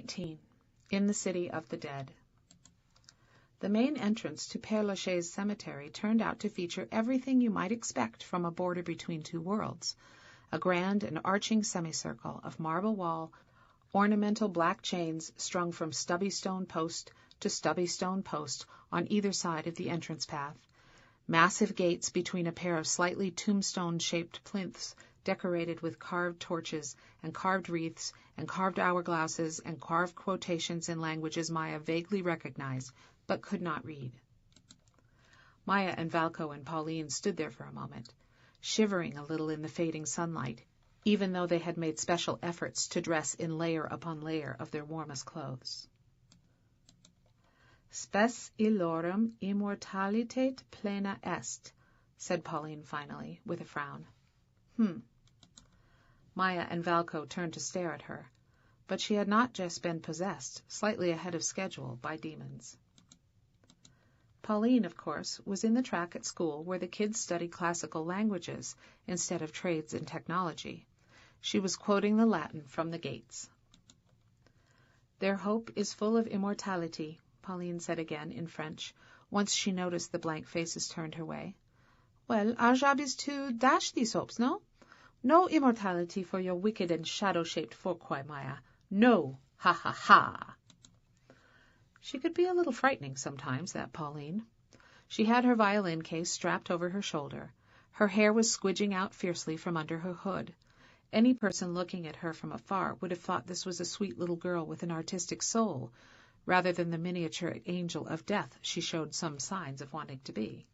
19. In the City of the Dead. The main entrance to Père Lachaise Cemetery turned out to feature everything you might expect from a border between two worlds, a grand and arching semicircle of marble wall, ornamental black chains strung from stubby stone post to stubby stone post on either side of the entrance path, massive gates between a pair of slightly tombstone-shaped plinths decorated with carved torches and carved wreaths and carved hourglasses and carved quotations in languages Maya vaguely recognized but could not read. Maya and Valko and Pauline stood there for a moment, shivering a little in the fading sunlight, even though they had made special efforts to dress in layer upon layer of their warmest clothes. Spes illorum immortalitate plena est, said Pauline finally, with a frown. Maya and Valko turned to stare at her, but she had not just been possessed, slightly ahead of schedule, by demons. Pauline, of course, was in the track at school where the kids study classical languages instead of trades and technology. She was quoting the Latin from the gates. Their hope is full of immortality, Pauline said again in French, once she noticed the blank faces turned her way. Well, our job is to dash these hopes, no? No immortality for your wicked and shadow-shaped fourquois, Maya. No! Ha ha ha! She could be a little frightening sometimes, that Pauline. She had her violin case strapped over her shoulder. Her hair was squidging out fiercely from under her hood. Any person looking at her from afar would have thought this was a sweet little girl with an artistic soul, rather than the miniature angel of death she showed some signs of wanting to be.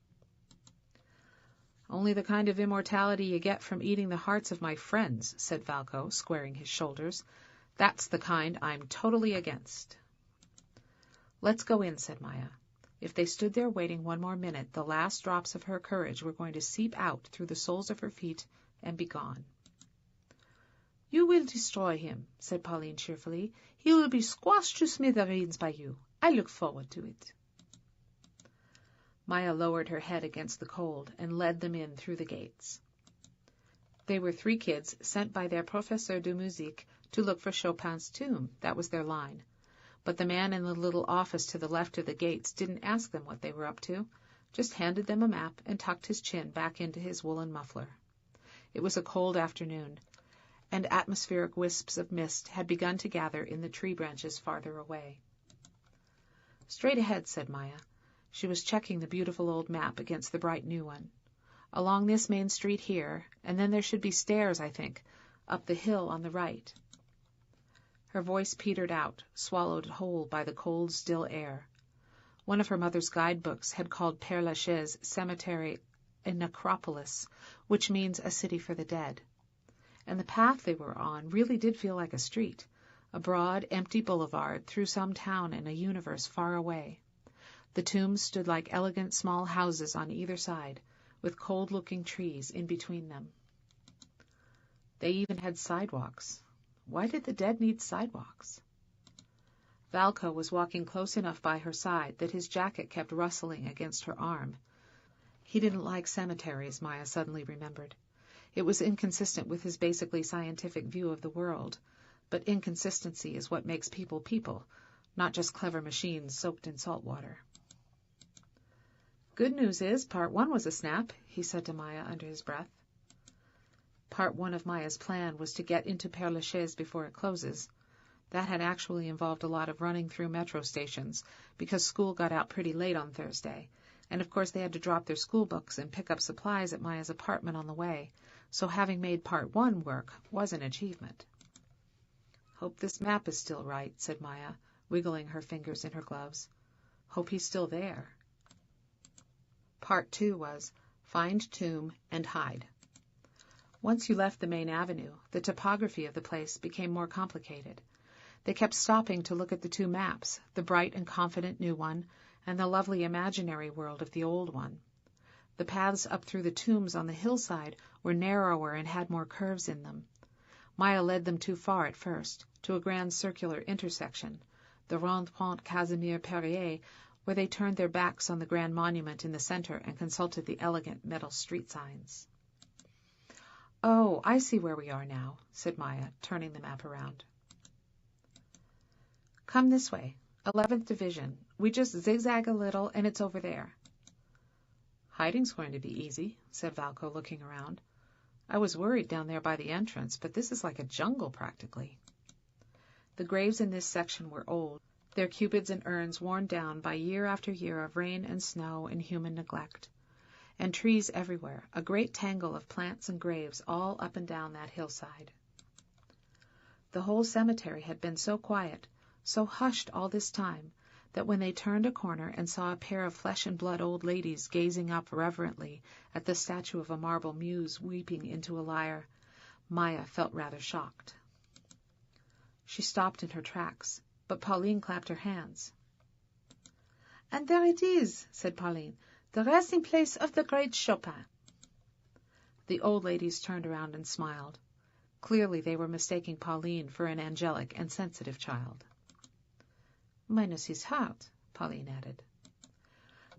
Only the kind of immortality you get from eating the hearts of my friends, said Valko, squaring his shoulders. That's the kind I'm totally against. Let's go in, said Maya. If they stood there waiting one more minute, the last drops of her courage were going to seep out through the soles of her feet and be gone. You will destroy him, said Pauline cheerfully. He will be squashed to smithereens by you. I look forward to it. Maya lowered her head against the cold and led them in through the gates. They were 3 kids sent by their professeur de musique to look for Chopin's tomb. That was their line. But the man in the little office to the left of the gates didn't ask them what they were up to, just handed them a map and tucked his chin back into his woolen muffler. It was a cold afternoon, and atmospheric wisps of mist had begun to gather in the tree branches farther away. Straight ahead, said Maya. She was checking the beautiful old map against the bright new one. Along this main street here, and then there should be stairs, I think, up the hill on the right. Her voice petered out, swallowed whole by the cold, still air. One of her mother's guidebooks had called Père Lachaise Cemetery a necropolis, which means a city for the dead. And the path they were on really did feel like a street, a broad, empty boulevard through some town in a universe far away. The tombs stood like elegant small houses on either side, with cold-looking trees in between them. They even had sidewalks. Why did the dead need sidewalks? Valko was walking close enough by her side that his jacket kept rustling against her arm. He didn't like cemeteries, Maya suddenly remembered. It was inconsistent with his basically scientific view of the world, but inconsistency is what makes people people, not just clever machines soaked in salt water. Good news is, part 1 was a snap, he said to Maya under his breath. Part 1 of Maya's plan was to get into Père Lachaise before it closes. That had actually involved a lot of running through metro stations, because school got out pretty late on Thursday, and of course they had to drop their school books and pick up supplies at Maya's apartment on the way, so having made part 1 work was an achievement. Hope this map is still right, said Maya, wiggling her fingers in her gloves. Hope he's still there. Part 2 was find tomb and hide. Once you left the main avenue, the topography of the place became more complicated. They kept stopping to look at the 2 maps, the bright and confident new one, and the lovely imaginary world of the old one. The paths up through the tombs on the hillside were narrower and had more curves in them. Maya led them too far at first, to a grand circular intersection, the Rond-Point Casimir-Perrier, where they turned their backs on the grand monument in the center and consulted the elegant metal street signs. Oh, I see where we are now, said Maya, turning the map around. Come this way. 11th Division. We just zigzag a little, and it's over there." "Hiding's going to be easy," said Valco, looking around. "I was worried down there by the entrance, but this is like a jungle practically." The graves in this section were old, their cupids and urns worn down by year after year of rain and snow and human neglect. And trees everywhere, a great tangle of plants and graves all up and down that hillside. The whole cemetery had been so quiet, so hushed all this time, that when they turned a corner and saw a pair of flesh-and-blood old ladies gazing up reverently at the statue of a marble muse weeping into a lyre, Maya felt rather shocked. She stopped in her tracks, but Pauline clapped her hands. "And there it is," said Pauline, "the resting place of the great Chopin." The old ladies turned around and smiled. Clearly they were mistaking Pauline for an angelic and sensitive child. "Minus his heart," Pauline added.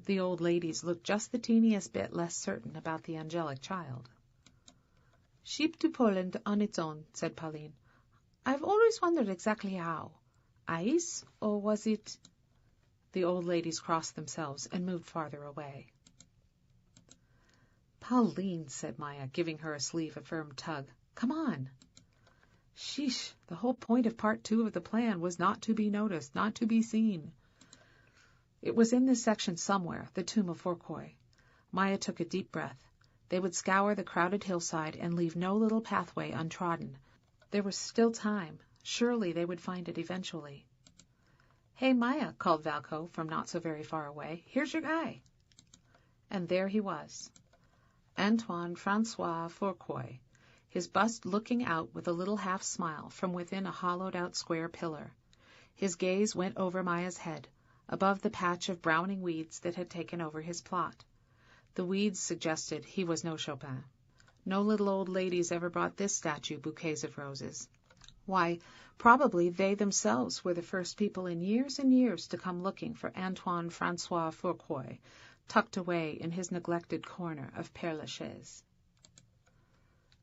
The old ladies looked just the teeniest bit less certain about the angelic child. "Ship to Poland on its own," said Pauline. "I've always wondered exactly how. Ice, or was it—" The old ladies crossed themselves and moved farther away. "Pauline," said Maya, giving her a sleeve a firm tug. "Come on." Sheesh, the whole point of Part 2 of the plan was not to be noticed, not to be seen. It was in this section somewhere, the tomb of Fourquoy. Maya took a deep breath. They would scour the crowded hillside and leave no little pathway untrodden. There was still time. Surely they would find it eventually. "Hey, Maya," called Valco from not so very far away. "Here's your guy." And there he was. Antoine Francois Fourquoy, his bust looking out with a little half-smile from within a hollowed-out square pillar. His gaze went over Maya's head, above the patch of browning weeds that had taken over his plot. The weeds suggested he was no Chopin. No little old ladies ever brought this statue bouquets of roses. Why, probably they themselves were the first people in years and years to come looking for Antoine Francois Fourquoy, tucked away in his neglected corner of Père Lachaise.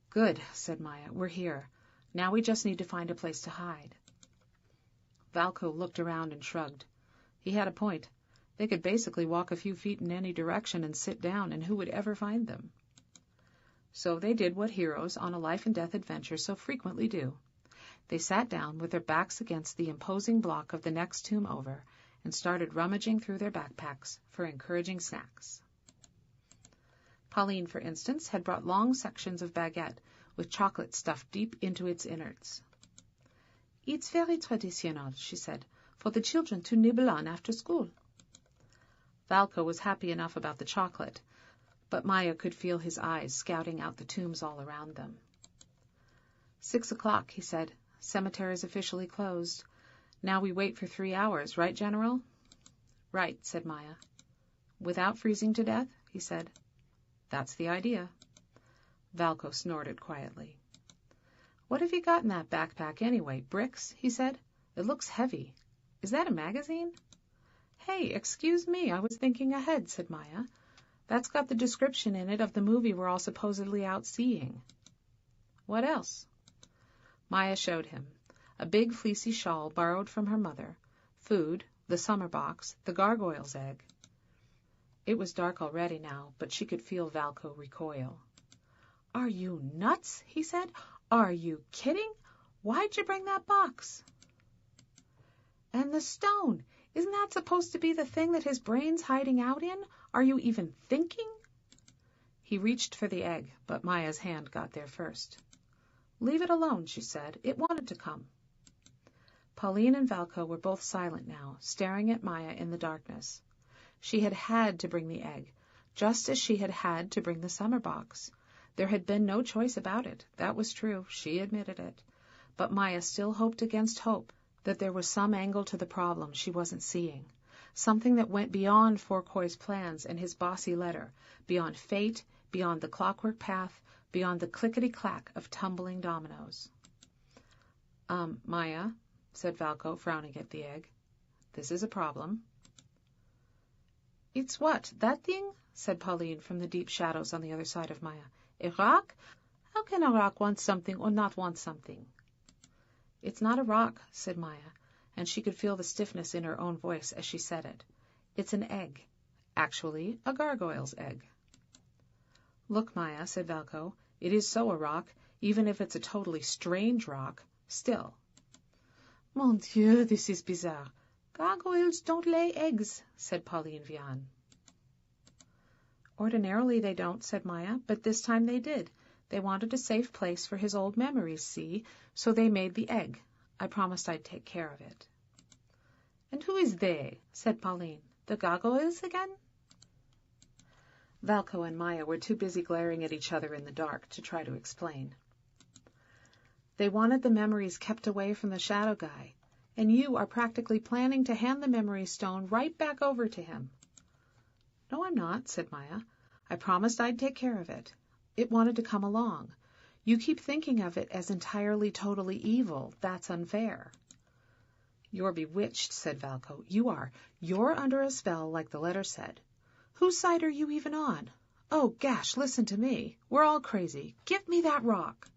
"Good," said Maya. "We're here. Now we just need to find a place to hide." Valco looked around and shrugged. He had a point. They could basically walk a few feet in any direction and sit down, and who would ever find them? So they did what heroes on a life-and-death adventure so frequently do. They sat down with their backs against the imposing block of the next tomb over and started rummaging through their backpacks for encouraging snacks. Pauline, for instance, had brought long sections of baguette with chocolate stuffed deep into its innards. "It's very traditional," she said, "for the children to nibble on after school." Valco was happy enough about the chocolate, but Maya could feel his eyes scouting out the tombs all around them. 6 o'clock, he said. "Cemetery's officially closed. Now we wait for 3 hours, right, General?" "Right," said Maya. "Without freezing to death?" he said. "That's the idea." Valco snorted quietly. "What have you got in that backpack anyway? Bricks?" he said. "It looks heavy. Is that a magazine?" "Hey, excuse me, I was thinking ahead," said Maya. "That's got the description in it of the movie we're all supposedly out seeing." "What else?" Maya showed him. A big fleecy shawl borrowed from her mother, food, the summer box, the gargoyle's egg. It was dark already now, but she could feel Valco recoil. "Are you nuts?" he said. "Are you kidding? Why'd you bring that box?" "And the stone, isn't that supposed to be the thing that his brain's hiding out in? Are you even thinking?" He reached for the egg, but Maya's hand got there first. "Leave it alone," she said. "It wanted to come." Pauline and Valco were both silent now, staring at Maya in the darkness. She had to bring the egg, just as she had to bring the summer box. There had been no choice about it. That was true. She admitted it. But Maya still hoped against hope that there was some angle to the problem she wasn't seeing, something that went beyond Fourquoy's plans and his bossy letter, beyond fate, beyond the clockwork path, beyond the clickety-clack of tumbling dominoes. Maya," said Valco, frowning at the egg, "this is a problem." "It's what, that thing?" said Pauline from the deep shadows on the other side of Maya. "A rock? How can a rock want something or not want something?" "It's not a rock," said Maya, and she could feel the stiffness in her own voice as she said it. "It's an egg. Actually, a gargoyle's egg." "Look, Maya," said Valco, "it is so a rock, even if it's a totally strange rock, still." "Mon Dieu, this is bizarre. Gargoyles don't lay eggs," said Pauline Vian. "Ordinarily they don't," said Maya, "but this time they did. They wanted a safe place for his old memories, see, so they made the egg. I promised I'd take care of it." "And who is they?" said Pauline. "The gargoyles again?" Valco and Maya were too busy glaring at each other in the dark to try to explain. "They wanted the memories kept away from the shadow guy, and you are practically planning to hand the memory stone right back over to him." "No, I'm not," said Maya. "I promised I'd take care of it. It wanted to come along. You keep thinking of it as entirely, totally evil. That's unfair." "You're bewitched," said Valco. "You are. You're under a spell, like the letter said. Whose side are you even on? Oh, gosh, listen to me. We're all crazy. Give me that rock."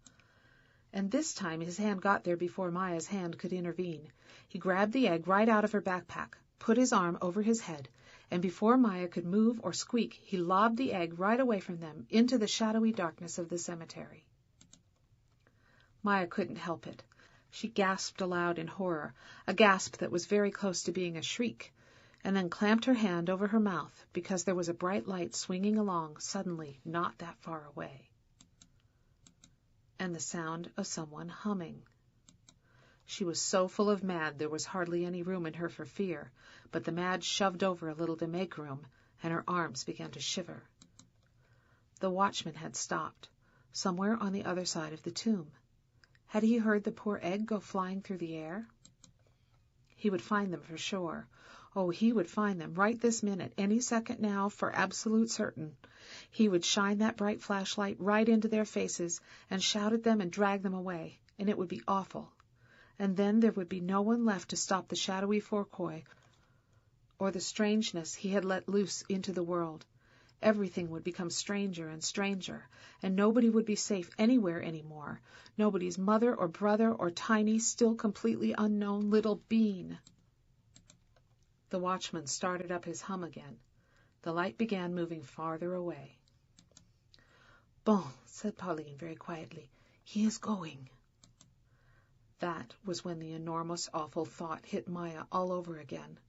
And this time his hand got there before Maya's hand could intervene. He grabbed the egg right out of her backpack, put his arm over his head, and before Maya could move or squeak, he lobbed the egg right away from them into the shadowy darkness of the cemetery. Maya couldn't help it. She gasped aloud in horror, a gasp that was very close to being a shriek, and then clamped her hand over her mouth because there was a bright light swinging along suddenly not that far away. And the sound of someone humming. She was so full of mad there was hardly any room in her for fear, but the mad shoved over a little to make room, and her arms began to shiver. The watchman had stopped, somewhere on the other side of the tomb. Had he heard the poor egg go flying through the air? He would find them for sure. Oh, he would find them right this minute, any second now, for absolute certain. He would shine that bright flashlight right into their faces and shout at them and drag them away, and it would be awful. And then there would be no one left to stop the shadowy Fourquois or the strangeness he had let loose into the world. Everything would become stranger and stranger, and nobody would be safe anywhere anymore. Nobody's mother or brother or tiny, still completely unknown little bean. The watchman started up his hum again. The light began moving farther away. "Bon," said Pauline very quietly. "He is going." That was when the enormous, awful thought hit Maya all over again.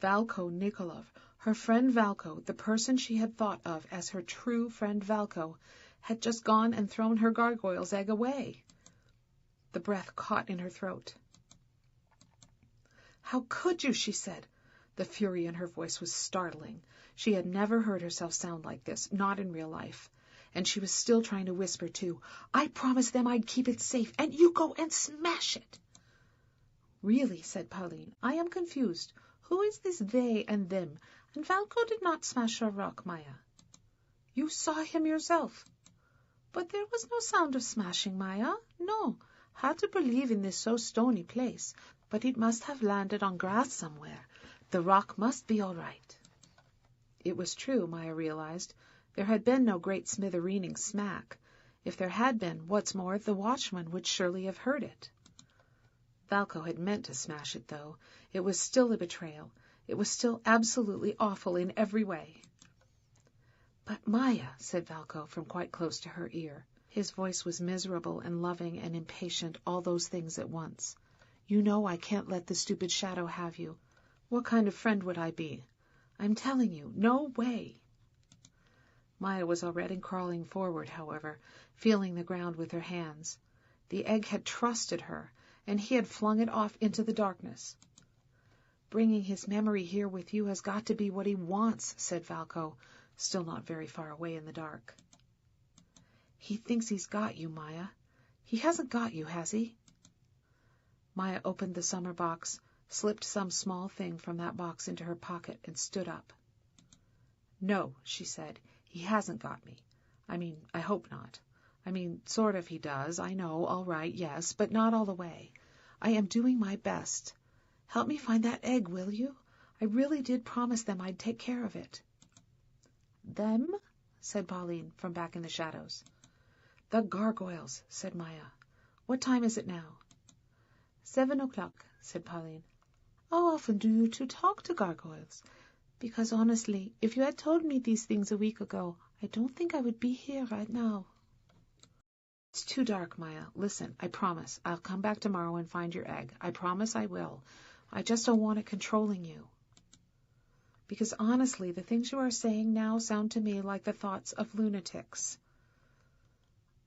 Valco Nikolov, her friend Valco, the person she had thought of as her true friend Valco, had just gone and thrown her gargoyle's egg away. The breath caught in her throat. "How could you?" she said. The fury in her voice was startling. She had never heard herself sound like this, not in real life. And she was still trying to whisper, too. "I promised them I'd keep it safe, and you go and smash it." "Really," said Pauline, "I am confused. Who is this they and them? And Valco did not smash a rock, Maya." "You saw him yourself." "But there was no sound of smashing, Maya. No. Hard to believe in this so stony place. But it must have landed on grass somewhere. The rock must be all right." It was true, Maya realized. There had been no great smithereening smack. If there had been, what's more, the watchman would surely have heard it. Valco had meant to smash it, though. It was still a betrayal. It was still absolutely awful in every way. "But Maya," said Valco from quite close to her ear. His voice was miserable and loving and impatient, all those things at once. "You know I can't let the stupid shadow have you. What kind of friend would I be? I'm telling you, no way." Maya was already crawling forward, however, feeling the ground with her hands. The egg had trusted her, and he had flung it off into the darkness. "Bringing his memory here with you has got to be what he wants," said Valco, still not very far away in the dark. "He thinks he's got you, Maya. He hasn't got you, has he?" Maya opened the summer box, slipped some small thing from that box into her pocket, and stood up. "No," she said, "he hasn't got me. I hope not. Sort of he does, I know, all right, yes, but not all the way. I am doing my best. Help me find that egg, will you? I really did promise them I'd take care of it." "Them?" said Pauline from back in the shadows. "The gargoyles," said Maya. "What time is it now?" 7 o'clock, said Pauline. "How often do you two talk to gargoyles? Because honestly, if you had told me these things a week ago, I don't think I would be here right now." "It's too dark, Maya. Listen, I promise. I'll come back tomorrow and find your egg. I promise I will. I just don't want it controlling you. Because honestly, the things you are saying now sound to me like the thoughts of lunatics."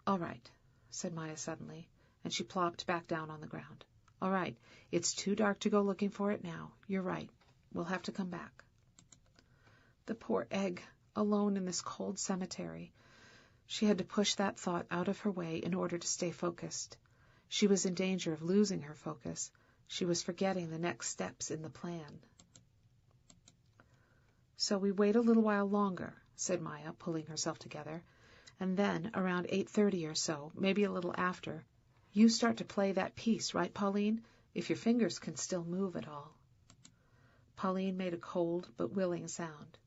"All right," said Maya suddenly, and she plopped back down on the ground. "All right, it's too dark to go looking for it now. You're right. We'll have to come back." The poor egg, alone in this cold cemetery. She had to push that thought out of her way in order to stay focused. She was in danger of losing her focus. She was forgetting the next steps in the plan. "So we wait a little while longer," said Maya, pulling herself together, "and then, around 8:30 or so, maybe a little after, you start to play that piece, right, Pauline? If your fingers can still move at all." Pauline made a cold but willing sound.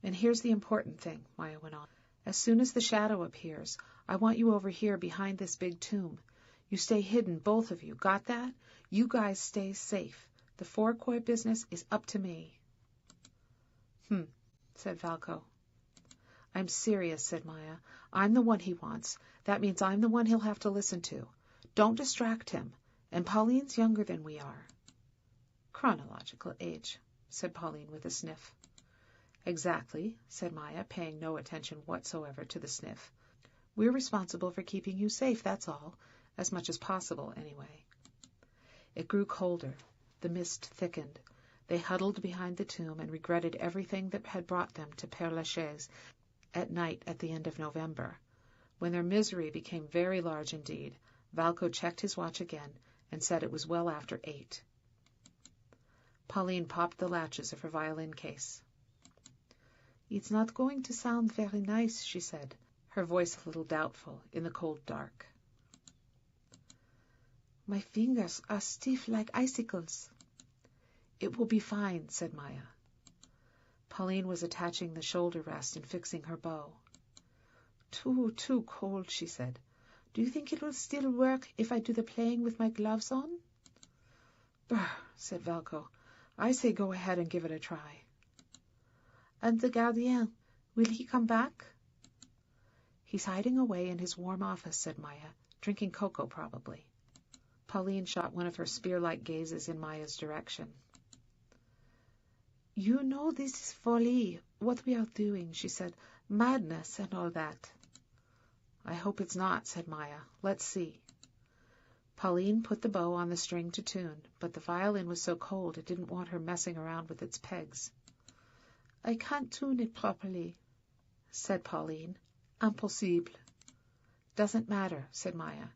"And here's the important thing," Maya went on. "As soon as the shadow appears, I want you over here behind this big tomb. You stay hidden, both of you. Got that? You guys stay safe. The four-koi business is up to me." Said Valko. "I'm serious," said Maya. "I'm the one he wants. That means I'm the one he'll have to listen to. Don't distract him. And Pauline's younger than we are." "Chronological age," said Pauline with a sniff. "Exactly," said Maya, paying no attention whatsoever to the sniff. "We're responsible for keeping you safe, that's all. As much as possible, anyway." It grew colder. The mist thickened. They huddled behind the tomb and regretted everything that had brought them to Père Lachaise at night at the end of November. When their misery became very large indeed, Valko checked his watch again and said it was well after 8. Pauline popped the latches of her violin case. "It's not going to sound very nice," she said, her voice a little doubtful in the cold dark. "My fingers are stiff like icicles." "It will be fine," said Maya. Pauline was attaching the shoulder rest and fixing her bow. Too cold," she said. "Do you think it will still work if I do the playing with my gloves on?" "Brr," said Valko. "I say go ahead and give it a try." "And the gardien, will he come back?" "He's hiding away in his warm office," said Maya, "drinking cocoa probably." Pauline shot one of her spear-like gazes in Maya's direction. "You know this is folly, what we are doing," she said. "Madness and all that." "I hope it's not," said Maya. "Let's see." Pauline put the bow on the string to tune, but the violin was so cold it didn't want her messing around with its pegs. "I can't tune it properly," said Pauline. "Impossible." "Doesn't matter," said Maya.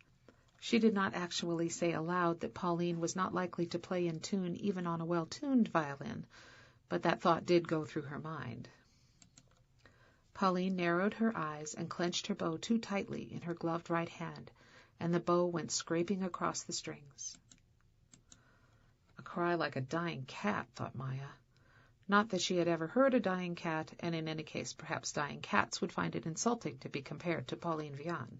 She did not actually say aloud that Pauline was not likely to play in tune even on a well-tuned violin, but that thought did go through her mind. Pauline narrowed her eyes and clenched her bow too tightly in her gloved right hand, and the bow went scraping across the strings. A cry like a dying cat, thought Maya. Not that she had ever heard a dying cat, and in any case perhaps dying cats would find it insulting to be compared to Pauline Vian.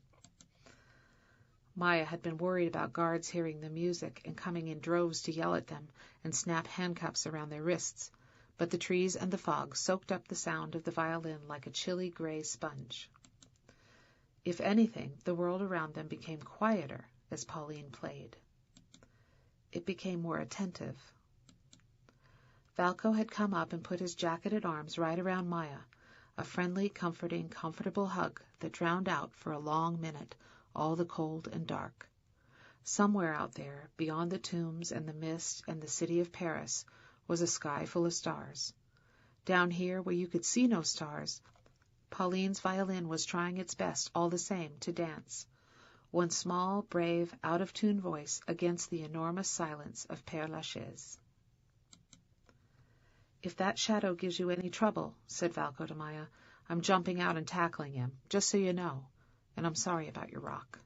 Maya had been worried about guards hearing the music and coming in droves to yell at them and snap handcuffs around their wrists, but the trees and the fog soaked up the sound of the violin like a chilly gray sponge. If anything, the world around them became quieter as Pauline played. It became more attentive. Valko had come up and put his jacketed arms right around Maya, a friendly, comforting, comfortable hug that drowned out for a long minute all the cold and dark. Somewhere out there, beyond the tombs and the mist and the city of Paris, was a sky full of stars. Down here, where you could see no stars, Pauline's violin was trying its best all the same to dance, one small, brave, out-of-tune voice against the enormous silence of Père Lachaise. "If that shadow gives you any trouble," said Valko to Maya, "I'm jumping out and tackling him, just so you know, and I'm sorry about your rock."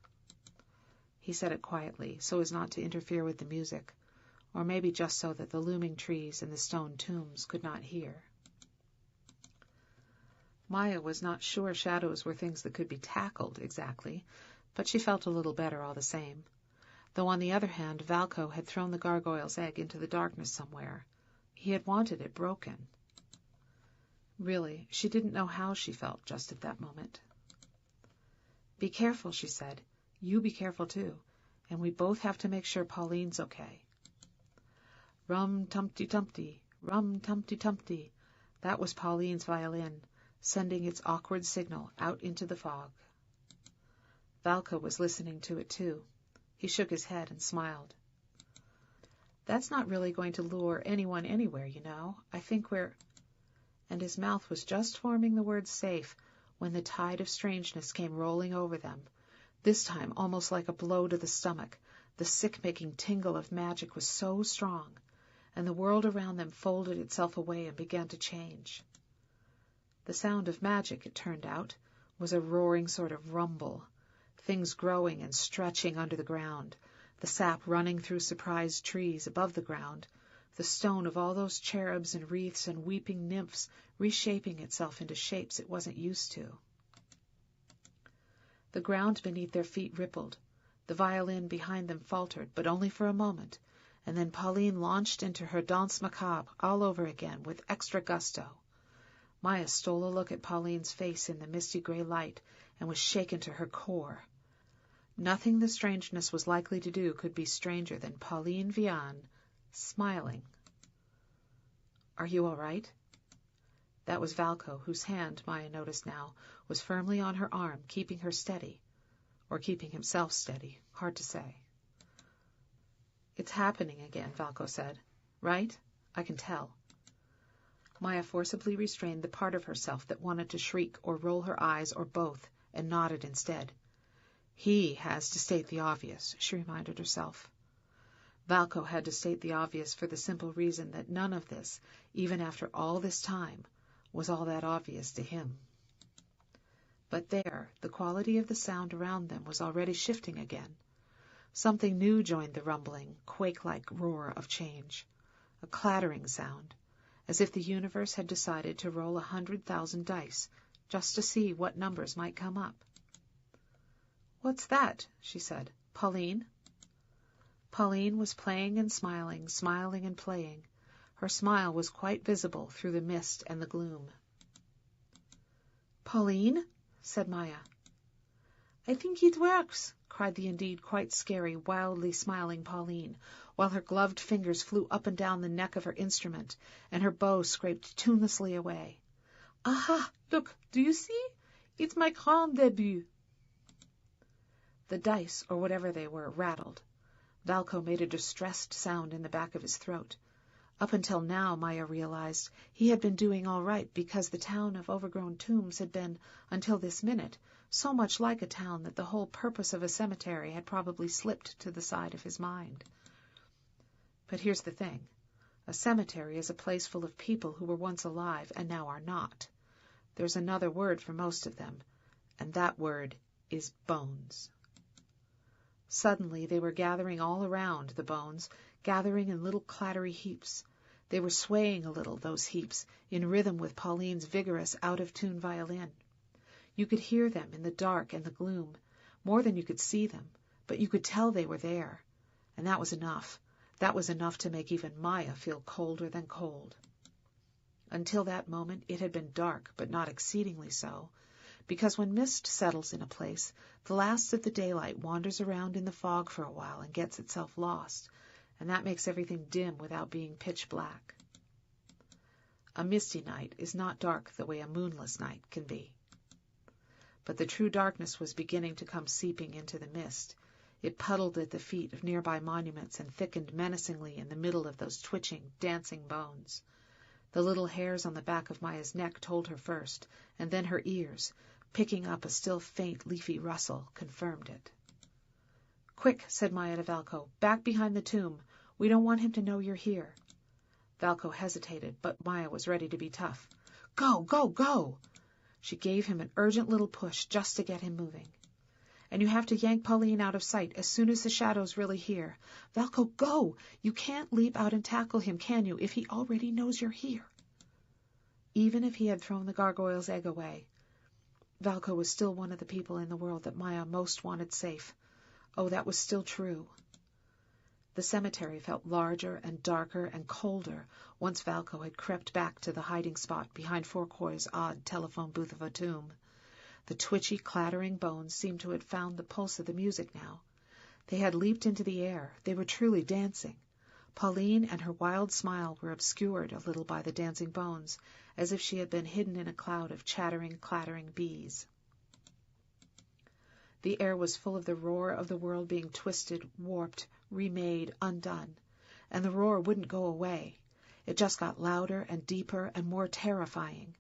He said it quietly, so as not to interfere with the music, or maybe just so that the looming trees and the stone tombs could not hear. Maya was not sure shadows were things that could be tackled exactly, but she felt a little better all the same. though on the other hand Valko had thrown the gargoyle's egg into the darkness somewhere. He had wanted it broken. Really, she didn't know how she felt just at that moment. "Be careful," she said. "You be careful too, and we both have to make sure Pauline's okay." Rum-tumty-tumty, rum-tumty-tumty. That was Pauline's violin, sending its awkward signal out into the fog. Valko was listening to it too. He shook his head and smiled. "That's not really going to lure anyone anywhere, you know. I think we're—" And his mouth was just forming the word safe when the tide of strangeness came rolling over them, this time almost like a blow to the stomach. The sick-making tingle of magic was so strong, and the world around them folded itself away and began to change. The sound of magic, it turned out, was a roaring sort of rumble, things growing and stretching under the ground, the sap running through surprised trees above the ground, the stone of all those cherubs and wreaths and weeping nymphs reshaping itself into shapes it wasn't used to. The ground beneath their feet rippled. The violin behind them faltered, but only for a moment, and then Pauline launched into her danse macabre all over again with extra gusto. Maya stole a look at Pauline's face in the misty gray light and was shaken to her core. Nothing the strangeness was likely to do could be stranger than Pauline Vian smiling. "Are you all right?" That was Valko, whose hand, Maya noticed now, was firmly on her arm, keeping her steady. Or keeping himself steady. Hard to say. "It's happening again," Valko said. "Right? I can tell." Maya forcibly restrained the part of herself that wanted to shriek or roll her eyes or both, and nodded instead. "He has to state the obvious," she reminded herself. Valko had to state the obvious for the simple reason that none of this, even after all this time, was all that obvious to him. But there, the quality of the sound around them was already shifting again. Something new joined the rumbling, quake-like roar of change. A clattering sound, as if the universe had decided to roll 100,000 dice, just to see what numbers might come up. "What's that?" she said. "Pauline?" Pauline was playing and smiling, smiling and playing. Her smile was quite visible through the mist and the gloom. "Pauline?" said Maya. "I think it works," cried the indeed quite scary, wildly smiling Pauline, while her gloved fingers flew up and down the neck of her instrument, and her bow scraped tunelessly away. "Aha! Look, do you see? It's my grand début." The dice, or whatever they were, rattled. Valko made a distressed sound in the back of his throat. Up until now, Maya realized, he had been doing all right because the town of overgrown tombs had been, until this minute, so much like a town that the whole purpose of a cemetery had probably slipped to the side of his mind. But here's the thing. A cemetery is a place full of people who were once alive and now are not. There's another word for most of them, and that word is bones. Suddenly they were gathering all around, the bones, gathering in little clattery heaps. They were swaying a little, those heaps, in rhythm with Pauline's vigorous, out-of-tune violin. You could hear them in the dark and the gloom, more than you could see them, but you could tell they were there. And that was enough. That was enough to make even Maya feel colder than cold. Until that moment it had been dark, but not exceedingly so, because when mist settles in a place, the last of the daylight wanders around in the fog for a while and gets itself lost, and that makes everything dim without being pitch black. A misty night is not dark the way a moonless night can be. But the true darkness was beginning to come seeping into the mist. It puddled at the feet of nearby monuments and thickened menacingly in the middle of those twitching, dancing bones. The little hairs on the back of Maya's neck told her first, and then her ears, picking up a still faint leafy rustle, confirmed it. "Quick," said Maya to Valko, "back behind the tomb. We don't want him to know you're here." Valko hesitated, but Maya was ready to be tough. "Go, go, go!" She gave him an urgent little push just to get him moving. "And you have to yank Pauline out of sight as soon as the shadow's really here. Valko, go! You can't leap out and tackle him, can you, if he already knows you're here?" Even if he had thrown the gargoyle's egg away, Valko was still one of the people in the world that Maya most wanted safe. Oh, that was still true. The cemetery felt larger and darker and colder once Valco had crept back to the hiding spot behind Fourcoy's odd telephone booth of a tomb. The twitchy, clattering bones seemed to have found the pulse of the music now. They had leaped into the air. They were truly dancing. Pauline and her wild smile were obscured a little by the dancing bones, as if she had been hidden in a cloud of chattering, clattering bees. The air was full of the roar of the world being twisted, warped, remade, undone. And the roar wouldn't go away. It just got louder and deeper and more terrifying.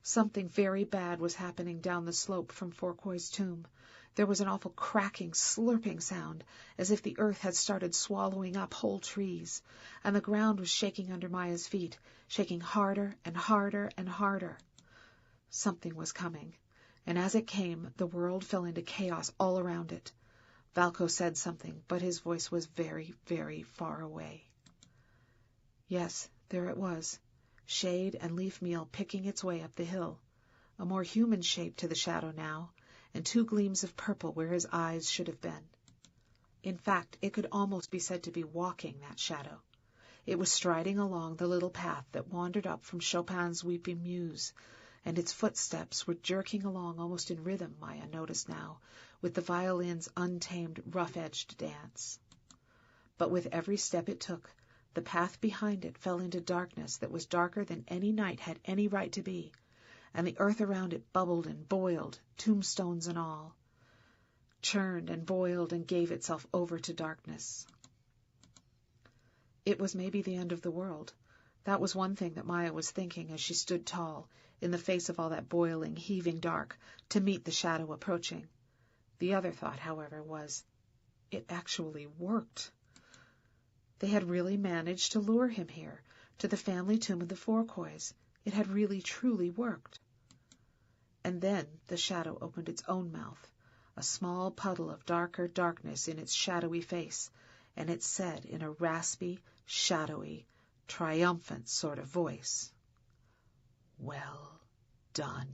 Something very bad was happening down the slope from Fourcoy's tomb. There was an awful cracking, slurping sound, as if the earth had started swallowing up whole trees, and the ground was shaking under Maya's feet, shaking harder and harder and harder. Something was coming, and as it came, the world fell into chaos all around it. Valco said something, but his voice was very, very far away. Yes, there it was, shade and leaf meal picking its way up the hill, a more human shape to the shadow now, and 2 gleams of purple where his eyes should have been. In fact, it could almost be said to be walking, that shadow. It was striding along the little path that wandered up from Chopin's Weeping Muse, and its footsteps were jerking along almost in rhythm, Maya noticed now, with the violin's untamed, rough-edged dance. But with every step it took, the path behind it fell into darkness that was darker than any night had any right to be, and the earth around it bubbled and boiled, tombstones and all, churned and boiled and gave itself over to darkness. It was maybe the end of the world. That was one thing that Maya was thinking as she stood tall, in the face of all that boiling, heaving dark, to meet the shadow approaching. The other thought, however, was, it actually worked. They had really managed to lure him here, to the family tomb of the Fourcoys. It had really, truly worked. And then the shadow opened its own mouth, a small puddle of darker darkness in its shadowy face, and it said in a raspy, shadowy, triumphant sort of voice, "Well done."